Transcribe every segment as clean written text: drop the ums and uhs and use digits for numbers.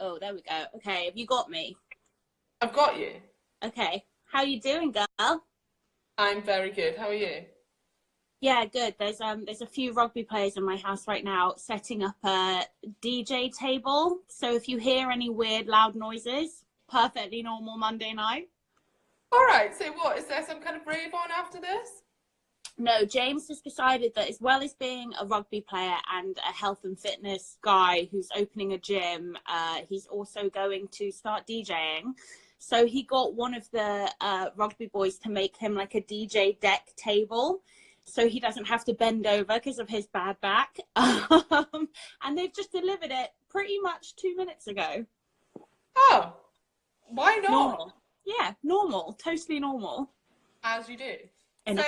Oh, there we go. Okay, have you got me? I've got you. Okay. How you doing, girl? I'm very good. How are you? Yeah, good. There's a few rugby players in my house right now setting up a DJ table. So if you hear any weird loud noises, perfectly normal Monday night. All right. So what? Is there some kind of rave on after this? No, James has decided that as well as being a rugby player and a health and fitness guy who's opening a gym, he's also going to start DJing. So he got one of the rugby boys to make him like a DJ deck table so he doesn't have to bend over because of his bad back. And they've just delivered it pretty much 2 minutes ago. Oh, why not? Normal. Yeah, normal. Totally normal. As you do. And So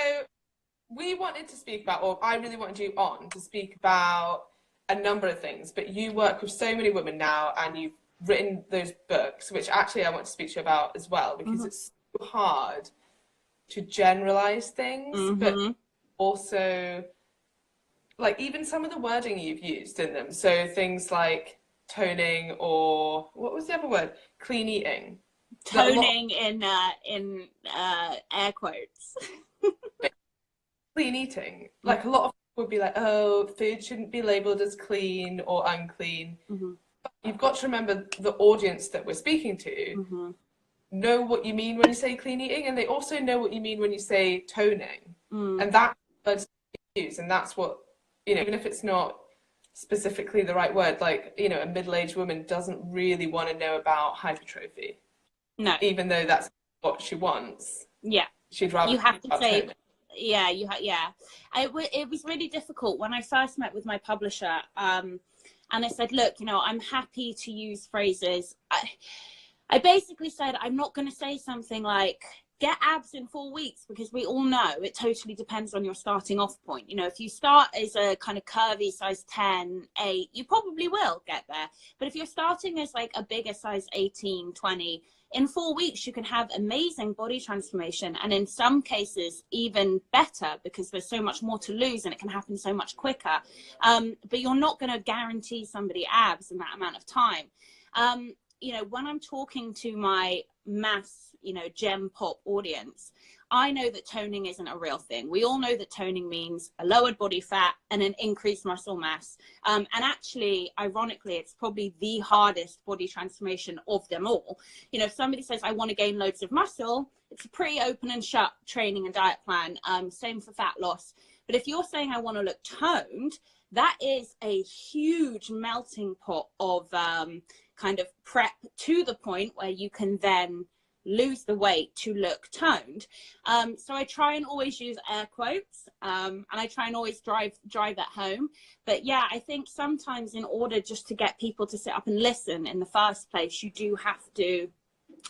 we wanted to speak about, or I really wanted you on to speak about a number of things, but you work with so many women now and you've written those books, which actually I want to speak to you about as well, because it's so hard to generalize things, but also like even some of the wording you've used in them. So things like toning, or what was the other word? Clean eating. toning in air quotes. Clean eating. Like a lot of people would be like, oh, food shouldn't be labeled as clean or unclean. You've got to remember the audience that we're speaking to know what you mean when you say clean eating, and they also know what you mean when you say toning. And that's what you use, and that's what, you know, even if it's not specifically the right word, like, you know, a middle-aged woman doesn't really want to know about hypertrophy. No. Even though that's what she wants. Yeah. She'd rather you have to say toning. yeah, it was really difficult when I first met with my publisher, and I said, look, you know, I'm happy to use phrases. I basically said I'm not going to say something like get abs in 4 weeks, because we all know it totally depends on your starting off point. You know, if you start as a kind of curvy size 10, 8, you probably will get there. But if you're starting as like a bigger size 18, 20, in 4 weeks, you can have amazing body transformation, and in some cases even better, because there's so much more to lose and it can happen so much quicker. But you're not going to guarantee somebody abs in that amount of time. You know, when I'm talking to my mass, you know, gem pop audience, I know that toning isn't a real thing. We all know that toning means a lowered body fat and an increased muscle mass. And actually, ironically, it's probably the hardest body transformation of them all. You know, if somebody says, I want to gain loads of muscle, it's a pretty open and shut training and diet plan. Same for fat loss. But if you're saying I want to look toned, that is a huge melting pot of kind of prep to the point where you can then lose the weight to look toned. So I try and always use air quotes, and I try and always drive that home. But yeah, I think sometimes in order just to get people to sit up and listen in the first place, you do have to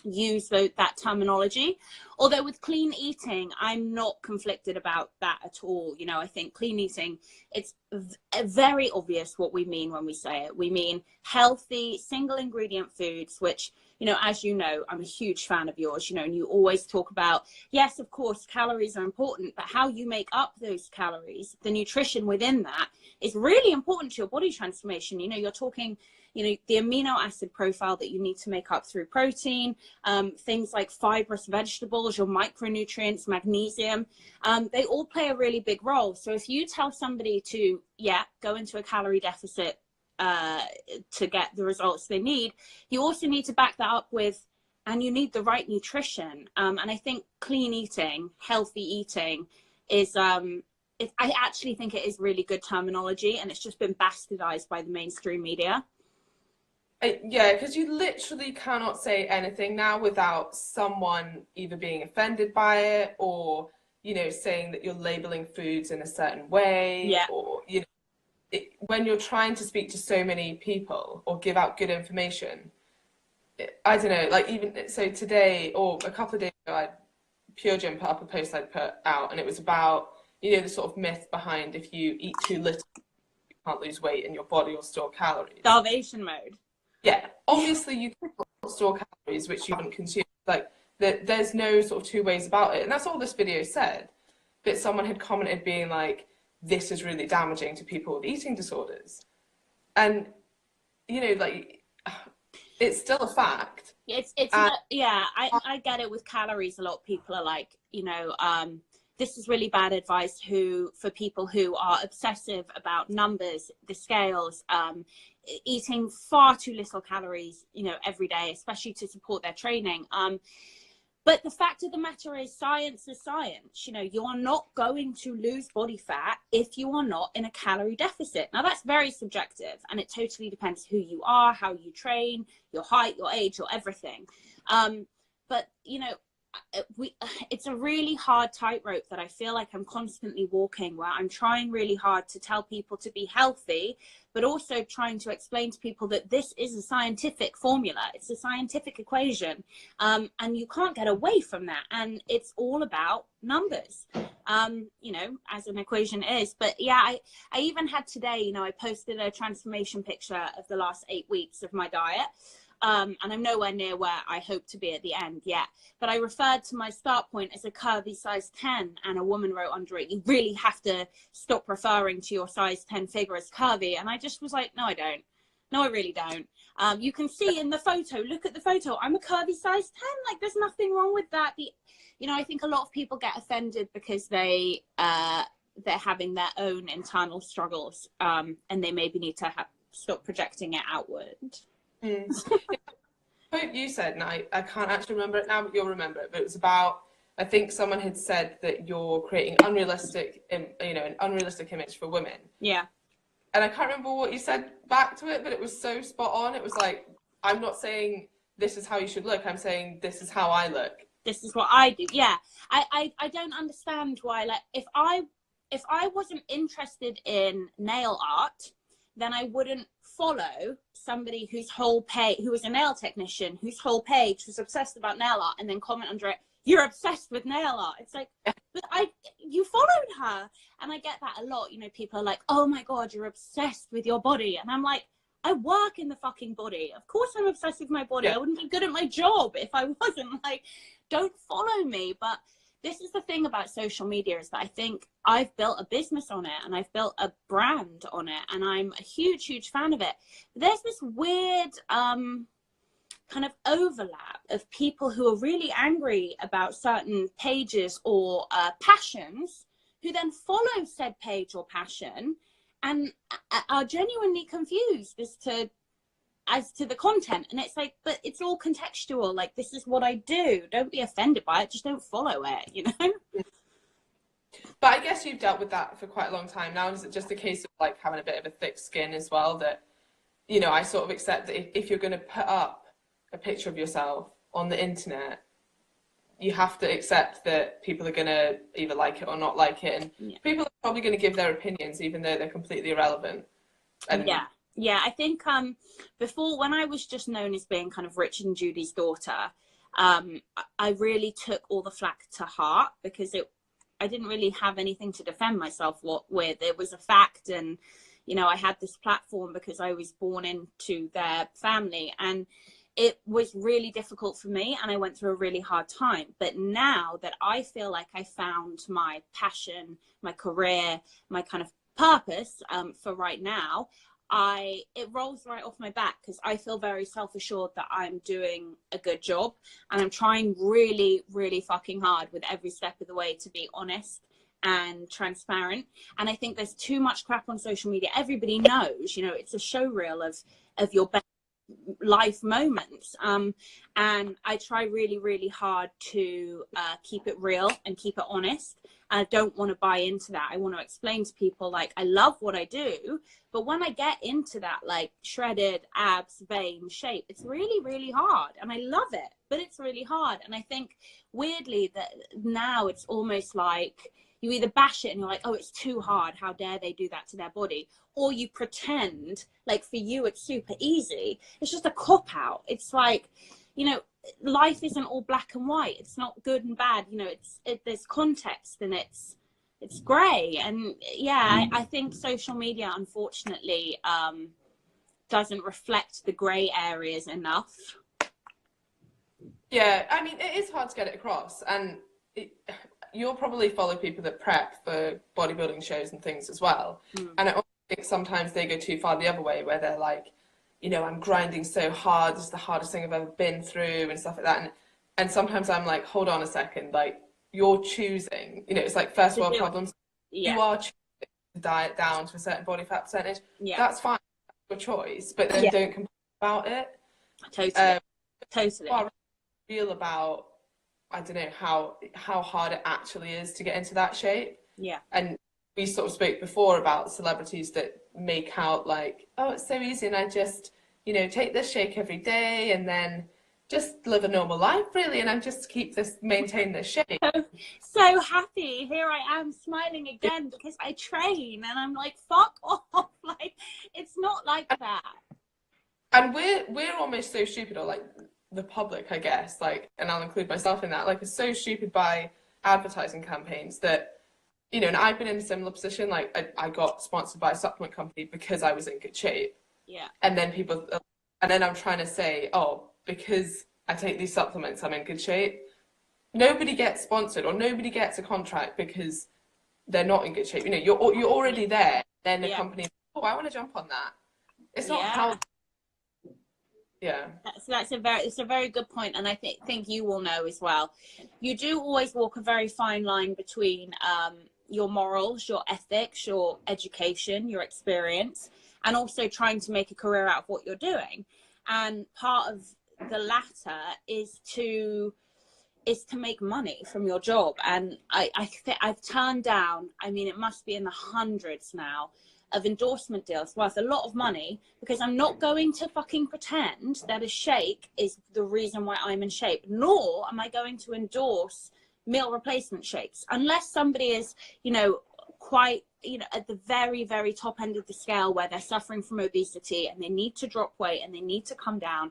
use that terminology. Although with clean eating, I'm not conflicted about that at all. You know, I think clean eating, it's very obvious what we mean when we say it. We mean healthy single ingredient foods, which, you know, as you know, I'm a huge fan of yours, you know, and you always talk about, yes, of course, calories are important, but how you make up those calories, the nutrition within that, is really important to your body transformation. You know, you're talking, you know, the amino acid profile that you need to make up through protein, things like fibrous vegetables, your micronutrients, magnesium, they all play a really big role. So if you tell somebody to, go into a calorie deficit to get the results they need, you also need to back that up with, and you need the right nutrition. And I think clean eating, healthy eating is, I actually think it is really good terminology, and it's just been bastardized by the mainstream media. Yeah, because you literally cannot say anything now without someone either being offended by it, or, you know, saying that you're labeling foods in a certain way, or, you know, when you're trying to speak to so many people or give out good information, I don't know, like even so today or a couple of days ago, Pure Gym put up a post I'd put out, and it was about, you know, the sort of myth behind if you eat too little, you can't lose weight and your body will store calories. Starvation mode. Yeah, obviously you can store calories which you haven't consumed. Like there's no sort of two ways about it, and that's all this video said. But someone had commented being like, "This is really damaging to people with eating disorders," and you know, like it's still a fact. It's not, yeah, I get it with calories. A lot of people are like, this is really bad advice for people who are obsessive about numbers, the scales, eating far too little calories, every day, especially to support their training. But the fact of the matter is, science is science. You are not going to lose body fat if you are not in a calorie deficit. Now, that's very subjective, and it totally depends who you are, how you train, your height, your age, your everything. But, it's a really hard tightrope that I feel like I'm constantly walking, where I'm trying really hard to tell people to be healthy, but also trying to explain to people that this is a scientific formula. It's a scientific equation, and you can't get away from that. And it's all about numbers, as an equation is. But yeah, I even had today, I posted a transformation picture of the last 8 weeks of my diet. And I'm nowhere near where I hope to be at the end yet. But I referred to my start point as a curvy size 10, and a woman wrote under it, you really have to stop referring to your size 10 figure as curvy. And I just was like, no, I don't. No, I really don't. You can see in the photo, look at the photo, I'm a curvy size 10. Like, there's nothing wrong with that. I think a lot of people get offended because they're having their own internal struggles, and they maybe need to stop projecting it outward. Quote you said, and I can't actually remember it now, but you'll remember it. But it was about, I think someone had said that you're creating an unrealistic image for women. Yeah. And I can't remember what you said back to it, but it was so spot on. It was like, I'm not saying this is how you should look. I'm saying this is how I look. This is what I do. Yeah. I don't understand why, like, if I wasn't interested in nail art, then I wouldn't follow somebody who was a nail technician, whose whole page was obsessed about nail art, and then comment under it, you're obsessed with nail art. It's like, but you followed her. And I get that a lot. People are like, oh my God, you're obsessed with your body. And I'm like, I work in the fucking body. Of course I'm obsessed with my body. Yeah. I wouldn't be good at my job if I wasn't. Like, don't follow me. But this is the thing about social media, is that I think I've built a business on it, and I've built a brand on it, and I'm a huge, huge fan of it. But there's this weird kind of overlap of people who are really angry about certain pages or passions, who then follow said page or passion and are genuinely confused as to the content. And it's like, but it's all contextual. Like, this is what I do. Don't be offended by it. Just don't follow it, But I guess you've dealt with that for quite a long time now. Is it just a case of like having a bit of a thick skin as well, that, I sort of accept that if you're going to put up a picture of yourself on the internet, you have to accept that people are going to either like it or not like it. And people are probably going to give their opinions, even though they're completely irrelevant. And Yeah, I think before, when I was just known as being kind of Richard and Judy's daughter, I really took all the flack to heart, because I didn't really have anything to defend myself with. It was a fact, and I had this platform because I was born into their family, and it was really difficult for me, and I went through a really hard time. But now that I feel like I found my passion, my career, my kind of purpose for right now, it rolls right off my back, because I feel very self-assured that I'm doing a good job, and I'm trying really, really fucking hard with every step of the way to be honest and transparent. And I think there's too much crap on social media. Everybody knows, it's a show reel of your best life moments, and I try really, really hard to keep it real and keep it honest. I don't want to buy into that. I want to explain to people, like, I love what I do, but when I get into that, like, shredded abs, vein shape, it's really, really hard, and I love it, but it's really hard. And I think weirdly that now it's almost like you either bash it and you're like, oh, it's too hard, how dare they do that to their body, or you pretend like for you it's super easy. It's just a cop out. It's like, life isn't all black and white. It's not good and bad. There's context, and it's grey. And yeah, I think social media, unfortunately, doesn't reflect the grey areas enough. Yeah, I mean, it is hard to get it across, and you'll probably follow people that prep for bodybuilding shows and things as well. And I think sometimes they go too far the other way, where they're like, you know, I'm grinding so hard, this is the hardest thing I've ever been through and stuff like that. And sometimes I'm like, hold on a second, like you're choosing, you know, it's like first world problems. Yeah. You are choosing to diet down to a certain body fat percentage. Yeah. That's fine, that's your choice, but then don't complain about it. Totally. Totally. What I feel about, I don't know how hard it actually is to get into that shape. Yeah. And we sort of spoke before about celebrities that make out like, oh, it's so easy and I just, you know, take this shake every day and then just live a normal life really, and I just maintain this shape. So happy. Here I am smiling again because I train and I'm like, fuck off. Like, it's not like that. And we're almost so stupid, or like the public, I guess, like, and I'll include myself in that, like, is so stupid by advertising campaigns that, you know, and I've been in a similar position. Like, I got sponsored by a supplement company because I was in good shape. Yeah. And then I'm trying to say, oh, because I take these supplements, I'm in good shape. Nobody gets sponsored or nobody gets a contract because they're not in good shape. You know, you're already there. Then the company, oh, I want to jump on that. It's not how. Yeah. It's a very good point, and I think you will know as well. You do always walk a very fine line between your morals, your ethics, your education, your experience, and also trying to make a career out of what you're doing. And part of the latter is to make money from your job. And I've turned down, I mean, it must be in the hundreds now, of endorsement deals worth a lot of money, because I'm not going to fucking pretend that a shake is the reason why I'm in shape, nor am I going to endorse meal replacement shakes unless somebody is, you know, quite, you know, at the very, very top end of the scale where they're suffering from obesity and they need to drop weight and they need to come down.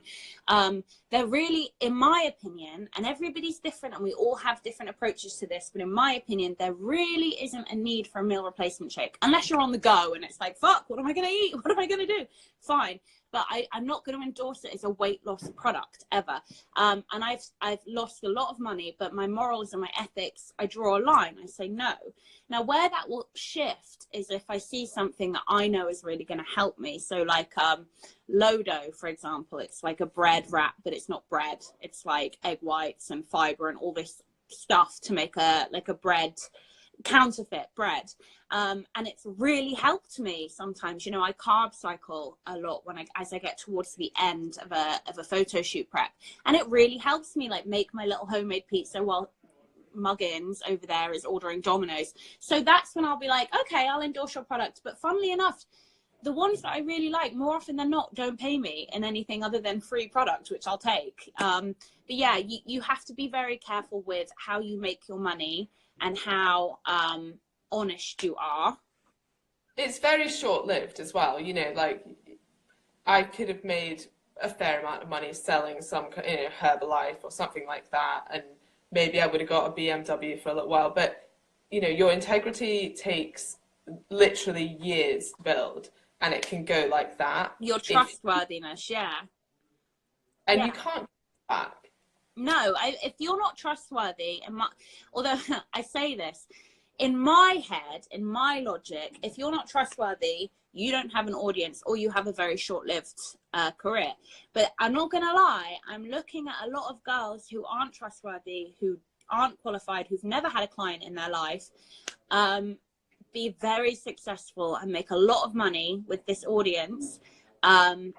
They're really, in my opinion, and everybody's different and we all have different approaches to this, but in my opinion, there really isn't a need for a meal replacement shake unless you're on the go and it's like, fuck, what am I going to eat? What am I going to do? Fine. But I'm not going to endorse it as a weight loss product ever. And I've lost a lot of money, but my morals and my ethics, I draw a line. I say no. Now, where that will shift is if I see something that I know is really going to help me. So like Lodo, for example, it's like a bread wrap, but it's not bread. It's like egg whites and fiber and all this stuff to make a bread, counterfeit bread. And it's really helped me sometimes. You know, I carb cycle a lot as I get towards the end of a photo shoot prep, and it really helps me like make my little homemade pizza while Muggins over there is ordering Domino's. So that's when I'll be like, okay, I'll endorse your product. But funnily enough, the ones that I really like, more often than not, don't pay me in anything other than free product, which I'll take. But yeah, you have to be very careful with how you make your money and how honest you are. It's very short-lived as well, you know, like I could have made a fair amount of money selling some, you know, Herbalife or something like that, and maybe I would have got a BMW for a little while, but you know, your integrity takes literally years to build, and it can go like that. Your trustworthiness, and you can't go back. No, if you're not trustworthy, although I say this, in my head, in my logic, if you're not trustworthy, you don't have an audience, or you have a very short-lived career. But I'm not going to lie, I'm looking at a lot of girls who aren't trustworthy, who aren't qualified, who've never had a client in their life, be very successful and make a lot of money with this audience. And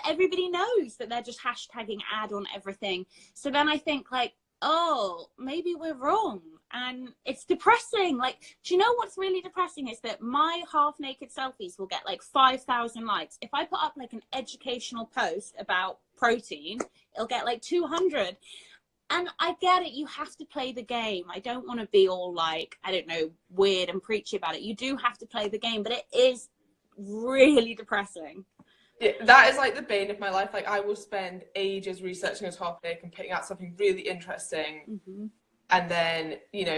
everybody knows that they're just hashtagging ad on everything. So then I think like, oh, maybe we're wrong. And it's depressing. Like, do you know what's really depressing is that my half naked selfies will get like 5,000 likes. If I put up like an educational post about protein, it'll get like 200. And I get it. You have to play the game. I don't want to be all like, I don't know, weird and preachy about it. You do have to play the game, but it is really depressing. Yeah, that is like the bane of my life. Like, I will spend ages researching a topic and picking out something really interesting. Mm-hmm. And then, you know,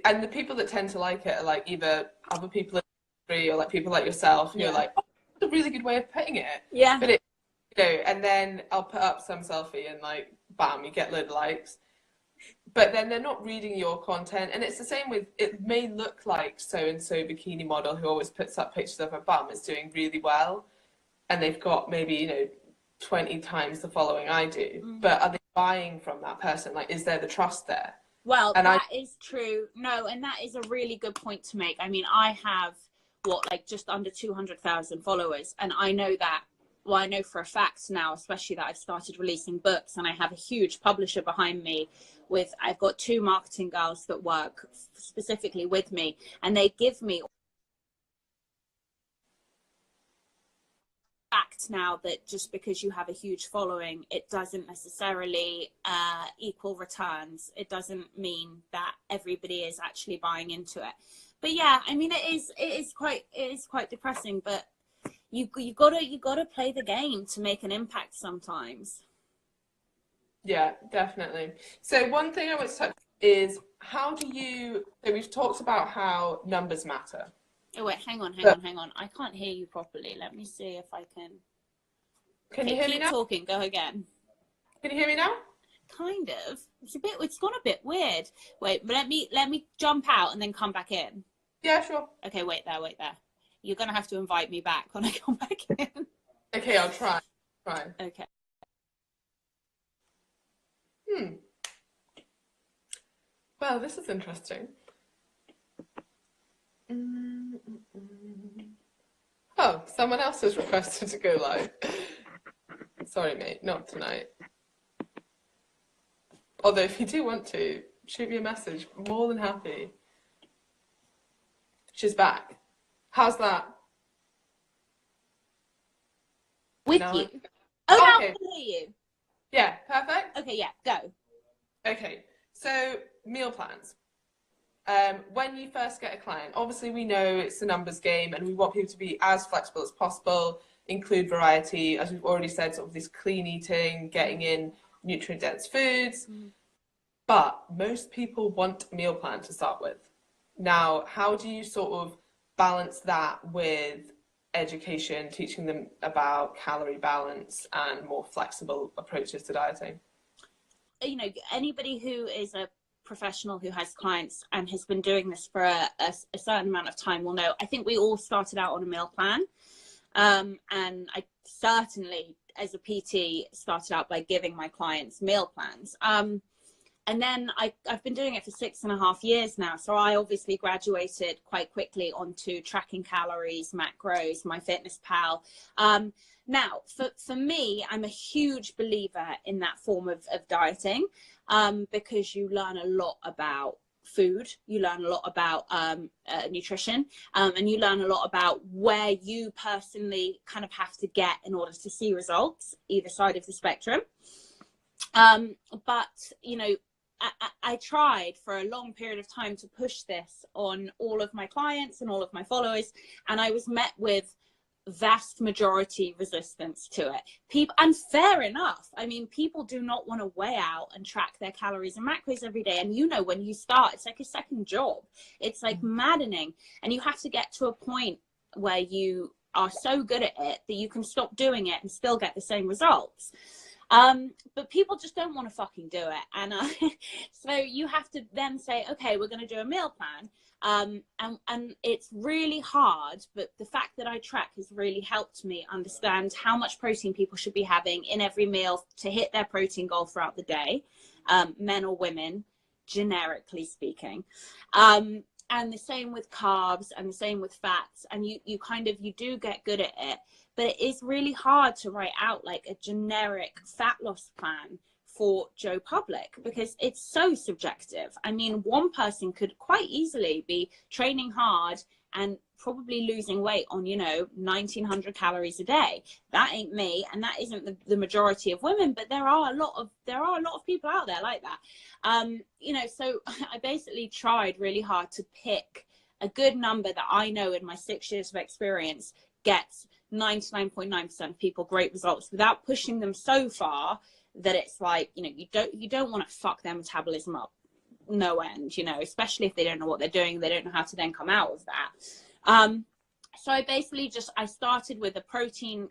and the people that tend to like it are like either other people in the industry or like people like yourself. And you're like, oh, that's a really good way of putting it. Yeah. But you know, and then I'll put up some selfie and like, bam, you get a load of likes. But then they're not reading your content. And it's the same with, it may look like so-and-so bikini model who always puts up pictures of her bum is doing really well. and they've got maybe, you know, 20 times the following I do, but are they buying from that person? Like, is there the trust there? Well, And that is true. No, and that is a really good point to make. I mean, I have like just under 200,000 followers, and I know that, well, I know for a fact now, especially that I've started releasing books and I have a huge publisher behind me I've got 2 marketing girls that work specifically with me, and they give me fact now that just because you have a huge following, it doesn't necessarily equal returns. It doesn't mean that everybody is actually buying into it. But yeah, I mean, it is quite depressing, but you gotta play the game to make an impact sometimes. yeah, definitely. So one thing I want to touch is, so we've talked about how numbers matter. Oh wait, hang on. I can't hear you properly. Let me see if I can. Can you hear me keep now? talking. Go again. Can you hear me now? Kind of. It's gone a bit weird. Wait, but let me jump out and then come back in. Yeah, sure. Okay, wait there. You're gonna have to invite me back when I come back in. Okay, I'll try. Okay. Well, this is interesting. Oh, someone else has requested to go live. Sorry, mate, not tonight. Although, if you do want to, shoot me a message. More than happy. She's back. How's that? With Now you? Now okay. I can hear you. Yeah, perfect. Okay, yeah, go. Okay, so meal plans. When you first get a client, obviously we know it's a numbers game and we want people to be as flexible as possible, include variety, as we've already said, sort of this clean eating, getting in nutrient-dense foods. But most people want a meal plan to start with. Now, how do you sort of balance that with education, teaching them about calorie balance and more flexible approaches to dieting? You know, anybody who is a professional who has clients and has been doing this for a certain amount of time will know. I think we all started out on a meal plan, and I certainly, as a PT, started out by giving my clients meal plans. And then I've been doing it for 6.5 years now. So I obviously graduated quite quickly onto tracking calories, macros, MyFitnessPal. Now, for me, I'm a huge believer in that form of dieting, because you learn a lot about food, you learn a lot about nutrition, and you learn a lot about where you personally kind of have to get in order to see results, either side of the spectrum. But, you know, I tried for a long period of time to push this on all of my clients and all of my followers, and I was met with vast majority resistance to it. People, and fair enough. I mean, people do not want to weigh out and track their calories and macros every day. And you know, when you start, it's like a second job. It's like maddening, and you have to get to a point where you are so good at it that you can stop doing it and still get the same results. But people just don't want to fucking do it. And so you have to then say, okay, we're going to do a meal plan. And it's really hard, but the fact that I track has really helped me understand how much protein people should be having in every meal to hit their protein goal throughout the day, men or women, generically speaking. And the same with carbs and the same with fats. And you do get good at it, but it is really hard to write out like a generic fat loss plan for Joe Public, because it's so subjective. I mean, one person could quite easily be training hard and probably losing weight on, 1900 calories a day. That ain't me, and that isn't the majority of women, but there are a lot of people out there like that. So I basically tried really hard to pick a good number that I know in my 6 years of experience gets 99.9% of people great results without pushing them so far that it's like, you don't want to fuck their metabolism up no end, especially if they don't know what they're doing, they don't know how to then come out of that. So I basically I started with a protein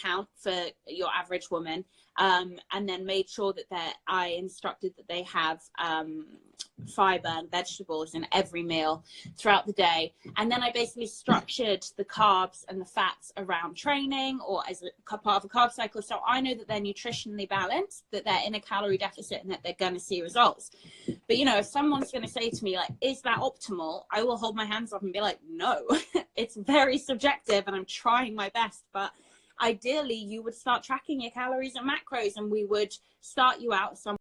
count for your average woman, and then made sure that I instructed that they have fiber and vegetables in every meal throughout the day. And then I basically structured the carbs and the fats around training or as a part of a carb cycle. So I know that they're nutritionally balanced, that they're in a calorie deficit, and that they're going to see results. But, you know, if someone's going to say to me, like, is that optimal? I will hold my hands up and be like, no, it's very subjective and I'm trying my best. But ideally, you would start tracking your calories and macros, and we would start you out somewhere